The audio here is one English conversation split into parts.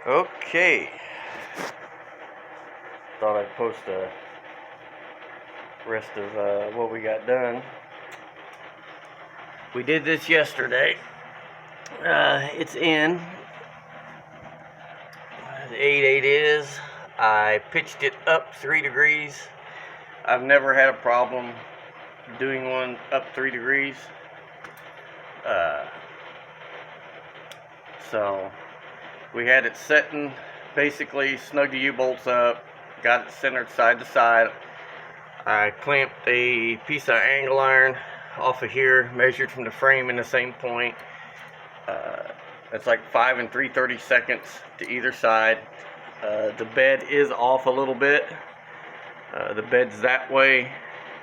Okay, thought I'd post the rest of what we got done. We did this yesterday. It's in. The 8.8 is. I pitched it up 3 degrees. I've never had a problem doing one up 3 degrees. So we had it setting, basically snug the U-bolts up, got it centered side to side. I clamped a piece of angle iron off of here, measured from the frame in the same point. It's like 5 3/32 to either side. The bed is off a little bit. The bed's that way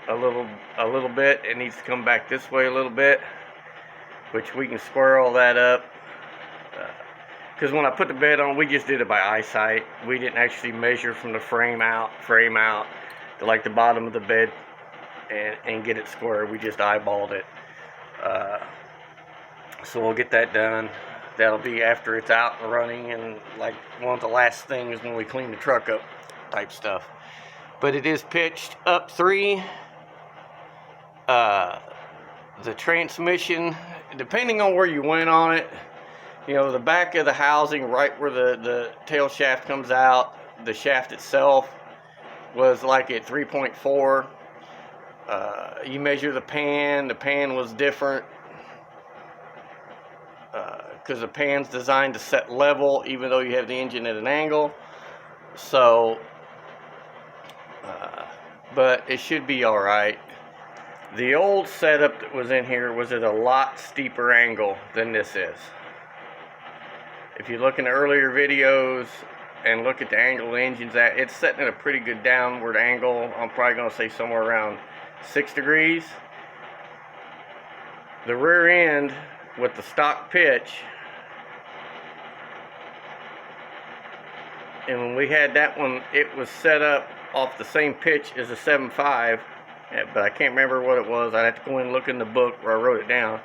a little bit. It needs to come back this way a little bit, which we can square all that up. Because when I put the bed on, we just did it by eyesight. We didn't actually measure from the frame out to like the bottom of the bed and get it square. We just eyeballed it. So we'll get that done. That'll be after it's out and running, and like one of the last things when we clean the truck up type stuff. But it is pitched up 3. The transmission, depending on where you went on it, you know, the back of the housing, right where the tail shaft comes out, the shaft itself was like at 3.4. You measure the pan was different, because the pan's designed to set level even though you have the engine at an angle. So, but it should be alright. The old setup that was in here was at a lot steeper angle than this is. If you look in the earlier videos and look at the angle the engine's at, it's setting at a pretty good downward angle. I'm probably going to say somewhere around 6 degrees. The rear end with the stock pitch, and when we had that one, it was set up off the same pitch as a 7.5, but I can't remember what it was. I'd have to go in and look in the book where I wrote it down.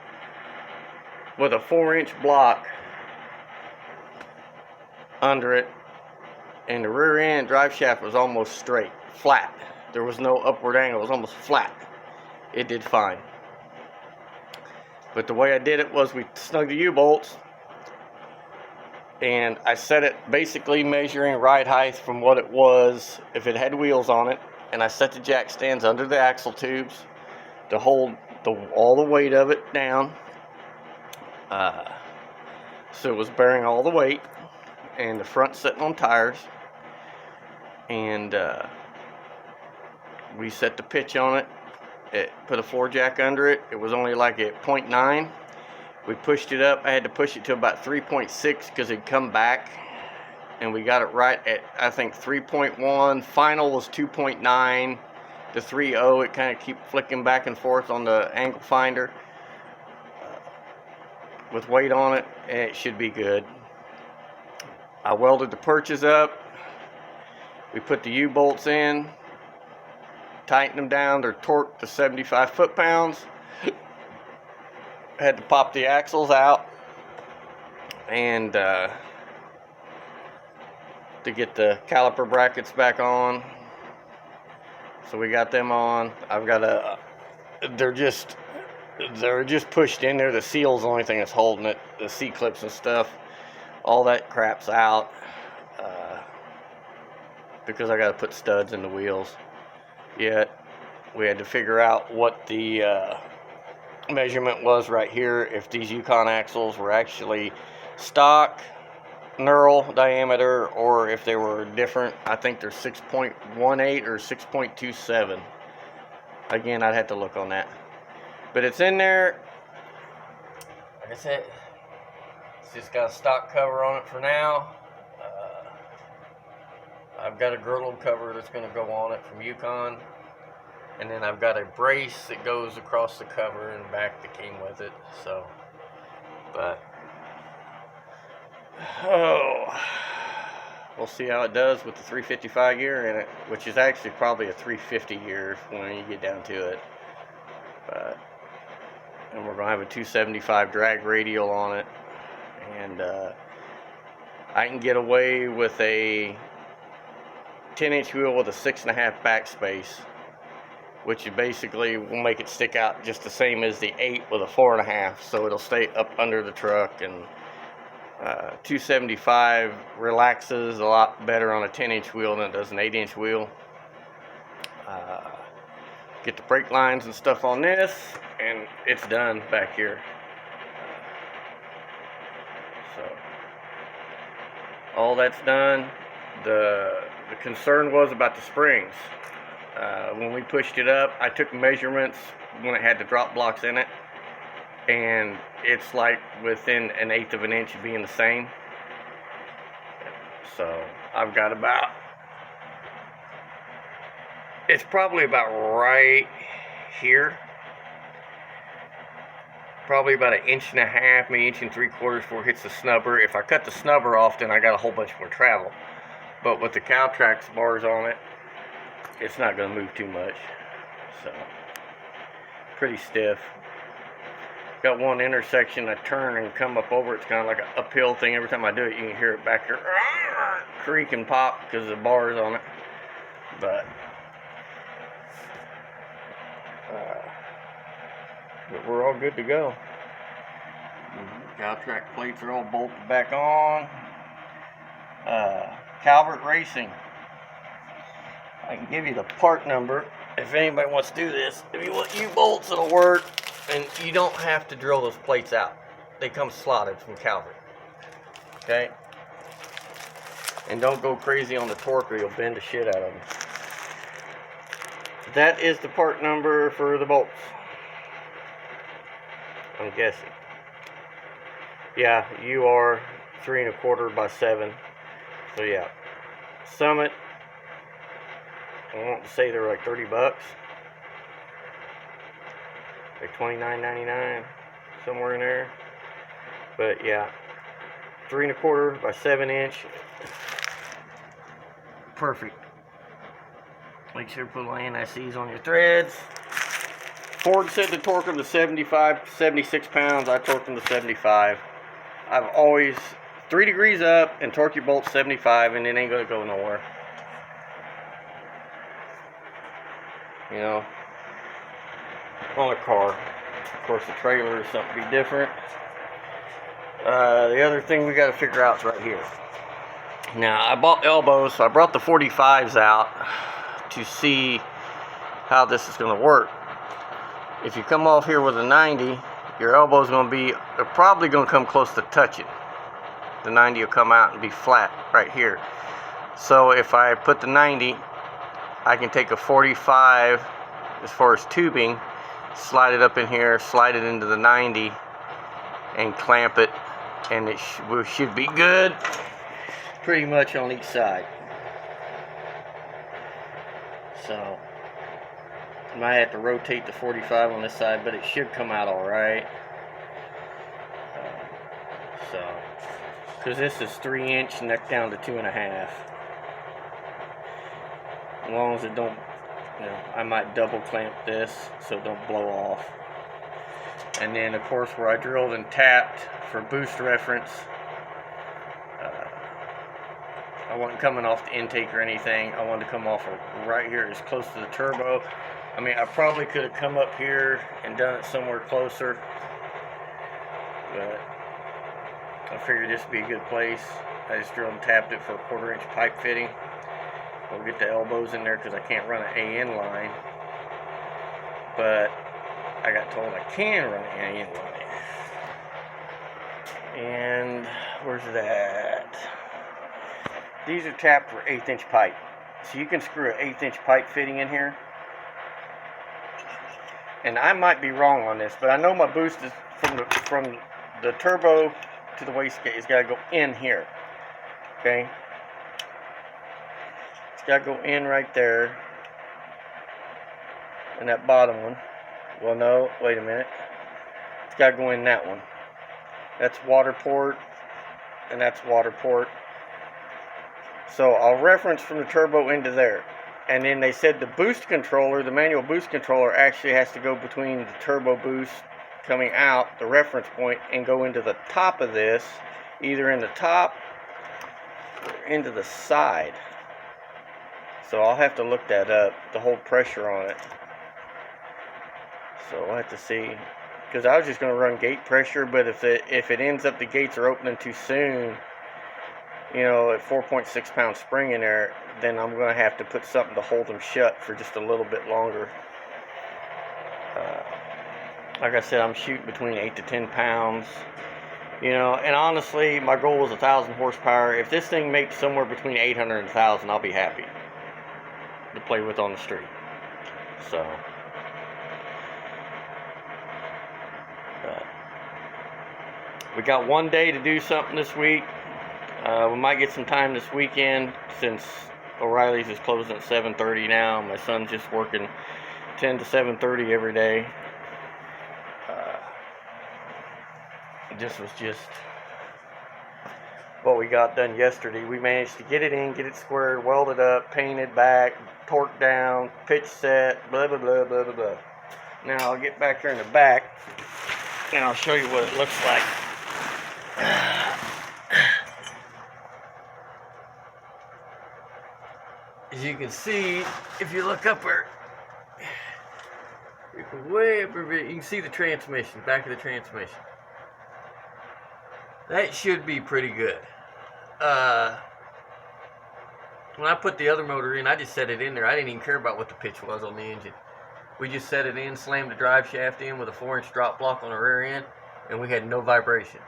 With a 4-inch block under it, and the rear end drive shaft was almost straight, flat. There was no upward angle. It was almost flat. It did fine. But the way I did it was we snug the U-bolts, and I set it basically measuring ride height from what it was if it had wheels on it, and I set the jack stands under the axle tubes to hold all the weight of it down. So it was bearing all the weight, and the front sitting on tires, and we set the pitch on it. It put a floor jack under it. It was only like at 0.9. We pushed it up. I had to push it to about 3.6 because it'd come back, and we got it right at, I think, 3.1. Final was 2.9 to 3.0. It kind of keep flicking back and forth on the angle finder with weight on it, and it should be good. I welded the perches up. We put the U-bolts in, tightened them down. They're torqued to 75 foot-pounds. Had to pop the axles out and to get the caliper brackets back on. So we got them on. I've got they're just pushed in there. The seal's the only thing that's holding it. The C-clips and stuff, all that crap's out, because I got to put studs in the wheels. Yet we had to figure out what the measurement was right here, if these Yukon axles were actually stock knurl diameter or if they were different. I think they're 6.18 or 6.27. Again, I'd have to look on that, but it's in there. Like I said, it's just got a stock cover on it for now. I've got a girdle cover that's going to go on it from Yukon, and then I've got a brace that goes across the cover and back that came with it. So, but we'll see how it does with the 355 gear in it, which is actually probably a 350 gear when you get down to it. But, and we're going to have a 275 drag radial on it, and I can get away with a 10-inch wheel with a 6.5 backspace, which basically will make it stick out just the same as the 8 with a 4.5, so it'll stay up under the truck. And 275 relaxes a lot better on a 10-inch wheel than it does an 8-inch wheel. Get the brake lines and stuff on this, and it's done back here. So all that's done. The concern was about the springs. When we pushed it up, I took measurements when it had the drop blocks in it, and it's like within 1/8 of an inch of being the same. So I've got about, it's probably about right here, probably about 1.5 inches, maybe 1.75 inches before it hits the snubber. If I cut the snubber off, then I got a whole bunch more travel. But with the Caltrax bars on it, it's not going to move too much. So pretty stiff. Got one intersection I turn and come up over. It's kind of like an uphill thing. Every time I do it, you can hear it back here creak and pop because of the bars on it. But we're all good to go. Caltrax plates are all bolted back on. Calvert Racing. I can give you the part number if anybody wants to do this. If you want U-bolts, it'll work, and you don't have to drill those plates out. They come slotted from Calvert. Okay? And don't go crazy on the torque or you'll bend the shit out of them. That is the part number for the bolts, I'm guessing. Yeah, UR 3 1/4 by 7. So yeah, Summit. I want to say they're like $30, like $29.99, somewhere in there. But yeah, 3 1/4 by 7 inch. Perfect. Make sure to put anti-seize on your threads. Ford said to torque them to 76 pounds. I torqued them to 75. I've always 3 degrees up and torque your bolts 75, and it ain't gonna go nowhere. You know, on a car. Of course, the trailer is something to be different. The other thing we got to figure out is right here. Now, I bought elbows, so I brought the 45s out to see how this is going to work. If you come off here with a 90, your elbow is going to be, they're probably going to come close to touching. The 90 will come out and be flat right here. So if I put the 90, I can take a 45 as far as tubing, slide it up in here, slide it into the 90, and clamp it, and it should be good pretty much on each side. So I might have to rotate the 45 on this side, but it should come out alright. Because this is 3 inch neck down to 2.5. As long as it don't, you know, I might double clamp this so it don't blow off. And then of course where I drilled and tapped for boost reference, I wasn't coming off the intake or anything. I wanted to come off right here as close to the turbo. I mean, I probably could have come up here and done it somewhere closer, but I figured this would be a good place. I just drilled and tapped it for a 1/4 inch pipe fitting. We'll get the elbows in there because I can't run an AN line, but I got told I can run an AN line. And where's that? These are tapped for 1/8 inch pipe, so you can screw an 1/8 inch pipe fitting in here. And I might be wrong on this, but I know my boost is from the turbo to the wastegate. It's got to go in here. Okay. Got to go in right there, and that bottom one. Well, no, wait a minute. It's got to go in that one. That's water port, and that's water port. So I'll reference from the turbo into there. And then they said the boost controller, the manual boost controller, actually has to go between the turbo boost coming out, the reference point, and go into the top of this, either in the top into the side. So I'll have to look that up, to hold pressure on it. So I'll have to see. Because I was just going to run gate pressure, but if it ends up the gates are opening too soon, you know, at 4.6 pound spring in there, then I'm going to have to put something to hold them shut for just a little bit longer. Like I said, I'm shooting between 8 to 10 pounds. You know, and honestly, my goal was 1,000 horsepower. If this thing makes somewhere between 800 and 1,000, I'll be happy to play with on the street. So, we got one day to do something this week. We might get some time this weekend since O'Reilly's is closing at 7:30 now. My son's just working 10 to 7:30 every day. This was just what we got done yesterday. We managed to get it in, get it squared, welded up, painted back, torqued down, pitch set, blah, blah, blah, blah, blah, blah. Now I'll get back here in the back and I'll show you what it looks like. As you can see, if you look up there, way up there, you can see the transmission, back of the transmission. That should be pretty good. When I put the other motor in, I just set it in there. I didn't even care about what the pitch was on the engine. We just set it in, slammed the drive shaft in with a 4-inch drop block on the rear end, and we had no vibration.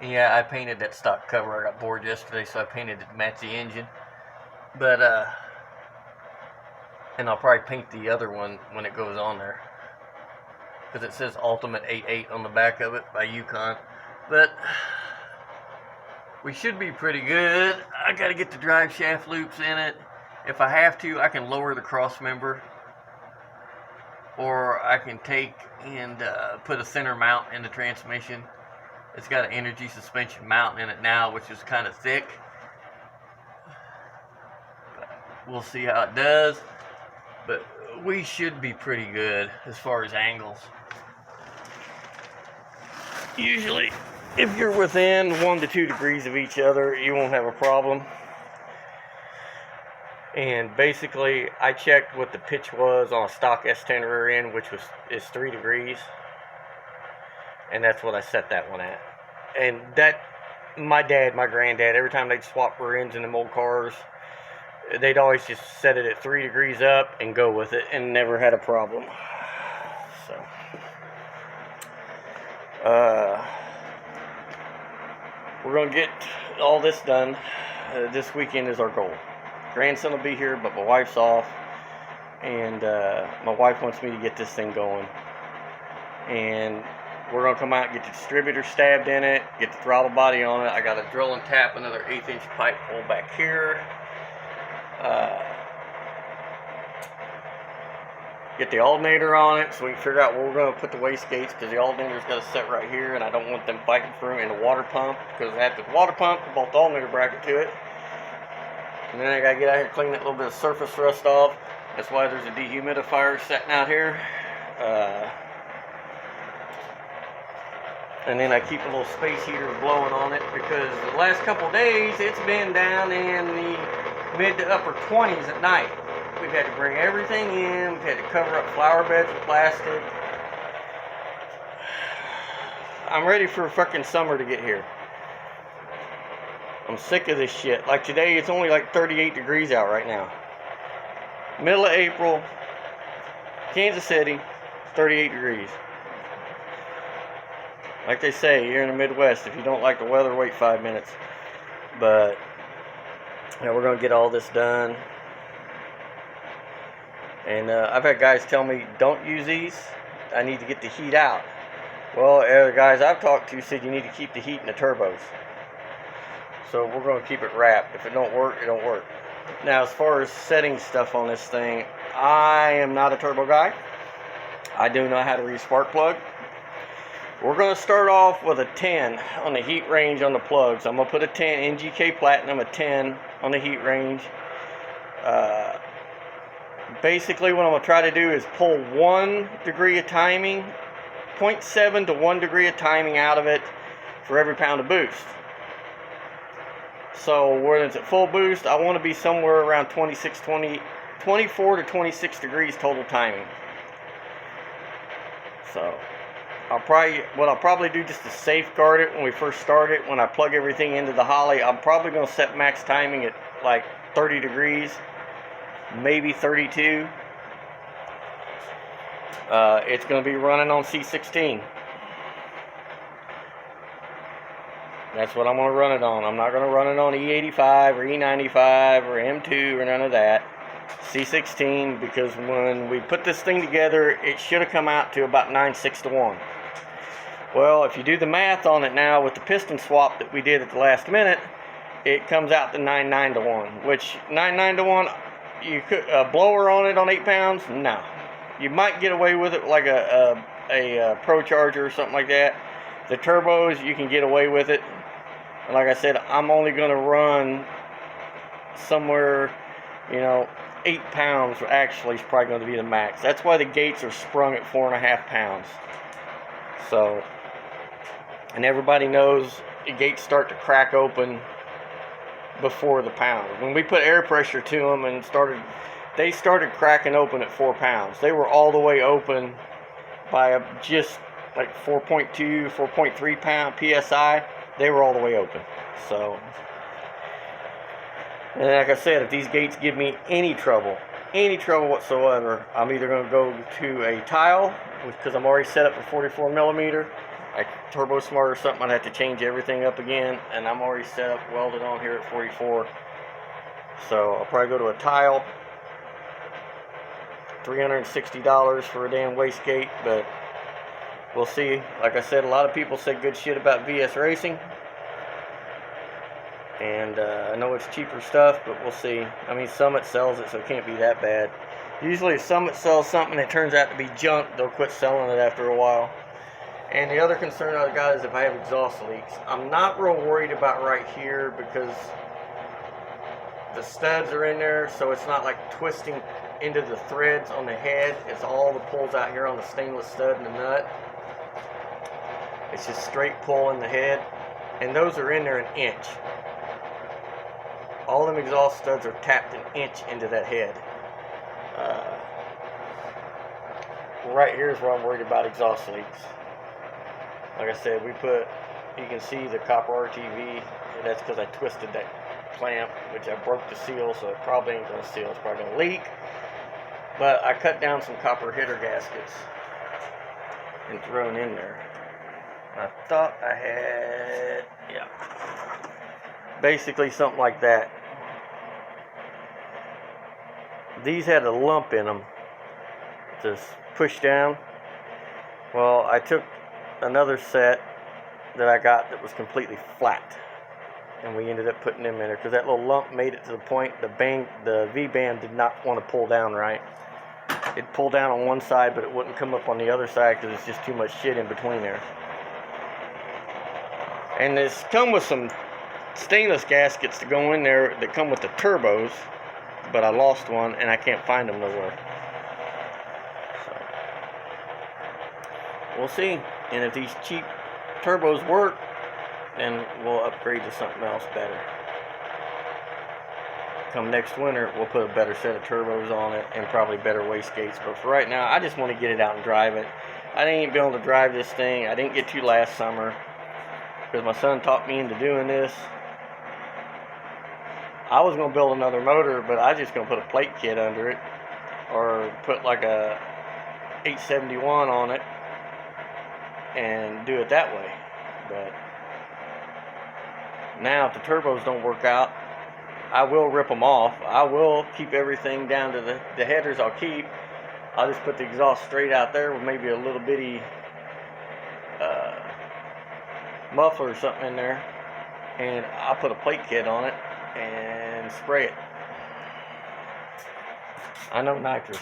And yeah, I painted that stock cover. I got bored yesterday, so I painted it to match the engine. But, and I'll probably paint the other one when it goes on there, because it says Ultimate 88 on the back of it by Yukon. But we should be pretty good. I got to get the drive shaft loops in it. If I have to, I can lower the cross member, or I can take and put a center mount in the transmission. It's got an energy suspension mount in it now, which is kind of thick. But we'll see how it does. But we should be pretty good as far as angles. Usually, if you're within 1 to 2 degrees of each other, you won't have a problem. And basically, I checked what the pitch was on a stock S10 rear end, which is 3 degrees. And that's what I set that one at. And that, my dad, my granddad, every time they'd swap rear ends in them old cars, they'd always just set it at 3 degrees up and go with it, and never had a problem. So, we're going to get all this done. This weekend is our goal. Grandson will be here, but my wife's off, and my wife wants me to get this thing going. And we're going to come out and get the distributor stabbed in it, get the throttle body on it. I got to drill and tap another 1/8 inch pipe hole back here. Get the alternator on it so we can figure out where we're going to put the waste gates, because the alternator's got to set right here, and I don't want them fighting for them in the water pump, because I have the water pump to bolt the alternator bracket to it. And then I got to get out here and clean that little bit of surface rust off. That's why there's a dehumidifier sitting out here. And then I keep a little space heater blowing on it, because the last couple days it's been down in the mid to upper 20s at night. We've had to bring everything in. We've had to cover up flower beds with plastic. I'm ready for fucking summer to get here. I'm sick of this shit. Like today, it's only like 38 degrees out right now. Middle of April, Kansas City, 38 degrees. Like they say, you're in the Midwest. If you don't like the weather, wait 5 minutes. But yeah, we're going to get all this done. And I've had guys tell me, don't use these. I need to get the heat out. Well, the guys I've talked to said you need to keep the heat in the turbos. So we're going to keep it wrapped. If it don't work, it don't work. Now, as far as setting stuff on this thing, I am not a turbo guy. I do know how to read spark plug. We're going to start off with a 10 on the heat range on the plugs. I'm going to put a 10 NGK Platinum, a 10 on the heat range. Basically, what I'm going to try to do is pull 1 degree of timing, 0.7 to 1 degree of timing out of it for every pound of boost. So when it's at full boost, I want to be somewhere around 24 to 26 degrees total timing. So what I'll probably do just to safeguard it when we first start it, when I plug everything into the Holly, I'm probably going to set max timing at like 30 degrees, maybe 32. It's going to be running on C16. That's what I'm going to run it on. I'm not going to run it on E85 or E95 or M2 or none of that. C16, because when we put this thing together, it should have come out to about 9/6 to 1. Well, if you do the math on it now with the piston swap that we did at the last minute, it comes out to 9/9 to 1, which 9/9 to 1, you could a blower on it on 8 pounds? No. You might get away with it like a Pro Charger or something like that. The turbos, you can get away with it. And like I said, I'm only going to run somewhere, 8 pounds actually is probably going to be the max. That's why the gates are sprung at 4.5 pounds. So, and everybody knows the gates start to crack open before the pound. When we put air pressure to them and they started cracking open at 4 pounds. They were all the way open by just like 4.2, 4.3 pound PSI. They were all the way open. So, and like I said, if these gates give me any trouble whatsoever, I'm either going to go to a tile, because I'm already set up for 44 millimeter, like Turbo Smart or something. I'd have to change everything up again, and I'm already set up, welded on here at 44. So I'll probably go to a tile. $360 for a damn wastegate, but we'll see. Like I said, a lot of people said good shit about VS Racing, and I know it's cheaper stuff, but we'll see. I mean, Summit sells it, so it can't be that bad. Usually if Summit sells something and it turns out to be junk, they'll quit selling it after a while. And the other concern I've got is if I have exhaust leaks. I'm not real worried about right here because the studs are in there, so it's not like twisting into the threads on the head. It's all the pulls out here on the stainless stud and the nut. It's just straight pull in the head, and those are in there an inch. All them exhaust studs are tapped an inch into that head. Right here is where I'm worried about exhaust leaks. Like I said, you can see the copper RTV, and that's because I twisted that clamp, which I broke the seal, so it probably ain't going to seal. It's probably going to leak. But I cut down some copper hitter gaskets and thrown in there. I thought I had, basically something like that. These had a lump in them to push down. Well, I took another set that I got that was completely flat, and we ended up putting them in there because that little lump made it to the point the V-band did not want to pull down right. It'd pull down on one side, but it wouldn't come up on the other side because it's just too much shit in between there. And it's come with some stainless gaskets to go in there that come with the turbos, but I lost one and I can't find them nowhere. So we'll see. And if these cheap turbos work, then we'll upgrade to something else better. Come next winter, we'll put a better set of turbos on it and probably better wastegates. But for right now, I just want to get it out and drive it. I ain't been able to drive this thing. I didn't get to last summer because my son talked me into doing this. I was going to build another motor, but I was just going to put a plate kit under it or put like a 871 on it and do it that way. But now if the turbos don't work out, I will rip them off. I will keep everything down to the headers. I'll keep. I'll just put the exhaust straight out there with maybe a little bitty muffler or something in there, and I'll put a plate kit on it and spray it. I know nitrous.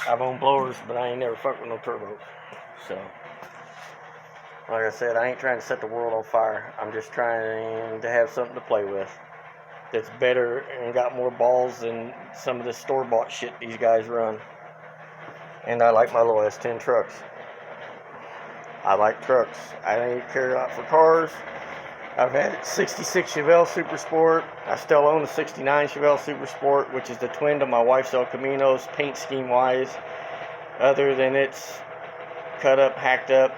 I've owned blowers, but I ain't never fucked with no turbos. So, like I said, I ain't trying to set the world on fire. I'm just trying to have something to play with that's better and got more balls than some of the store-bought shit these guys run. And I like my little S10 trucks. I like trucks. I ain't care out for cars. I've had a 66 Chevelle Super Sport. I still own a 69 Chevelle Super Sport, which is the twin to my wife's El Camino's paint scheme wise. Other than it's cut up, hacked up,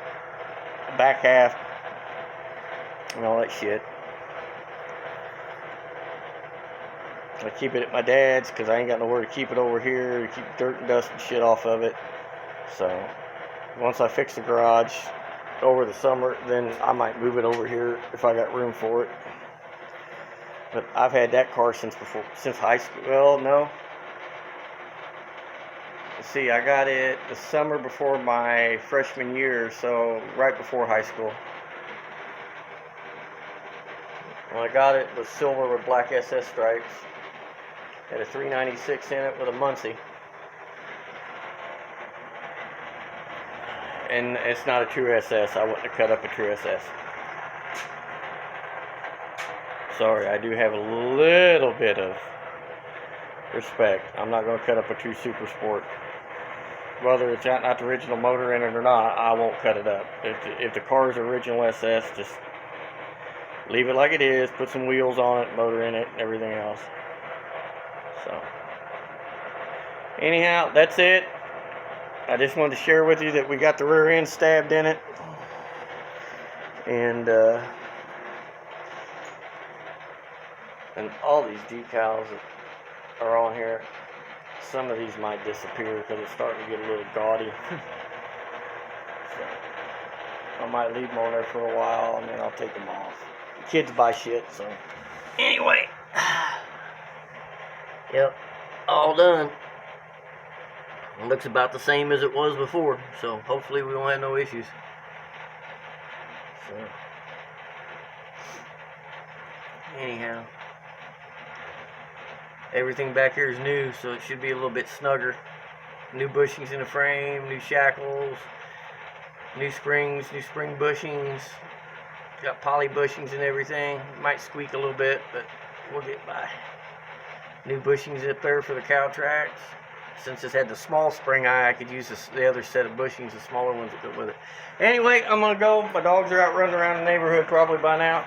back half, and all that shit. I keep it at my dad's because I ain't got nowhere to keep it over here to keep dirt and dust and shit off of it. So once I fix the garage over the summer, then I might move it over here if I got room for it. But I've had that car since high school. Well, no. Let's see, I got it the summer before my freshman year, so right before high school. When I got it, it was silver with black SS stripes. Had a 396 in it with a Muncie. And it's not a true SS. I wouldn't have cut up a true SS. Sorry, I do have a little bit of respect. I'm not going to cut up a true Super Sport. Whether it's not the original motor in it or not, I won't cut it up. If the car is original SS, just leave it like it is. Put some wheels on it, motor in it, and everything else. So, anyhow, that's it. I just wanted to share with you that we got the rear end stabbed in it. And all these decals that are on here, some of these might disappear because it's starting to get a little gaudy. So, I might leave them on there for a while and then I'll take them off. The kids buy shit, so. Anyway. Yep, all done. It looks about the same as it was before, so hopefully we won't have no issues. So, anyhow, everything back here is new, so it should be a little bit snugger. New bushings in the frame, new shackles, new springs, new spring bushings. Got poly bushings and everything. Might squeak a little bit, but we'll get by. New bushings up there for the cow tracks. Since it's had the small spring eye, I could use the other set of bushings, the smaller ones that go with it. Anyway, I'm going to go. My dogs are out running around the neighborhood probably by now.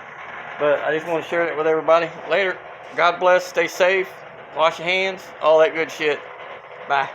But I just want to share that with everybody. Later. God bless. Stay safe. Wash your hands. All that good shit. Bye.